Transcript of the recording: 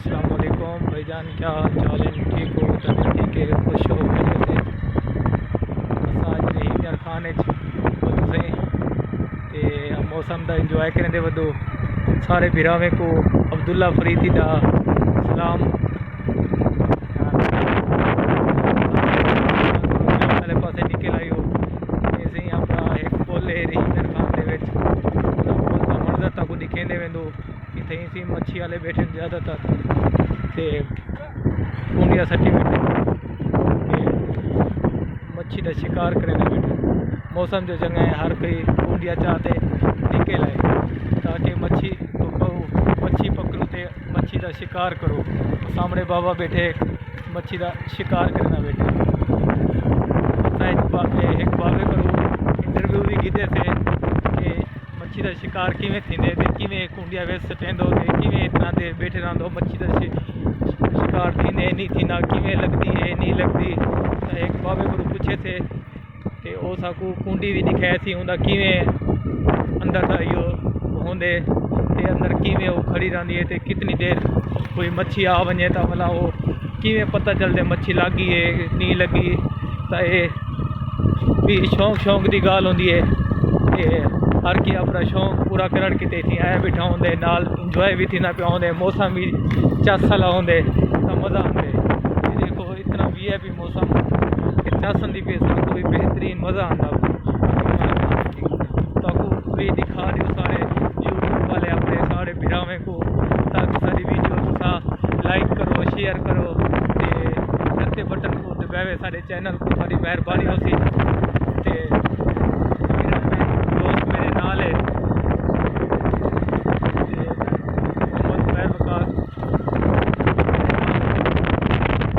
अस्सलाम वालेकुम भाईजान, क्या हाल चाल है? ठीक हो? तबीयत ठीक है? खुश हो? मजे से बस आज रही यार खाने से मौसम का इंजॉय करने वधो सारे बिरावे को अब्दुल्ला फरीदी का सलाम वाले पासे निकल आई हो। ऐसे ही अपना एक पुल है रहीमर खान के पुल का मंजर तक दिखेंदे वेंदो। इतने सी मच्छी वाले बैठे ज़्यादातर ते कुंडिया सट्टी बैठे मच्छी का शिकार करें बैठे। मौसम जो चंगा है, हर कोई कुंडिया चाहते निकल आए ताकि मच्छी पकड़ो तो मच्छी का शिकार करो। सामने बाबा बैठे मच्छी का शिकार करना बैठे। एक बाबे करो इंटरव्यू भी कीते थे कि मच्छी का शिकार किमें थींदे ते किमें कुंडिया वे सटेंदो ते किमें इतना देर बैठे रहंदो मच्छी का शिकार थींदे नहीं थींदा, किमें लगती है नहीं लगती। एक बाबे को पूछे थे कि ओ साकू कुंडी भी दिखाई थी उनका किमें अंदर का यो होंदे ते अंदर किमें वो खड़ी रहंदी है ते कितनी देर कोई मच्छी आ वने तो भला वो किमें पता चलते मच्छी लगी है नहीं लगी। तो ये भी शौक की गाल होंदी है कि हर की अपना शौक पूरा करण किते थी आया बैठा होंदे नाल इंजॉय भी थी ना पिया होंदे मौसम भी चसला होंदे तो मज़ा आंदे। देखो इतना वीआईपी मौसम चसन दी पे कोई बेहतरीन मज़ा आंदा तो भी दिखा दियो सारे यूट्यूब वाले अपने सारे बिरावे को ताकि सारी वीडियो तुसा लाइक करो शेयर करो ते बटन को दबावे सारे चैनल को, सारी मेहरबानी होती।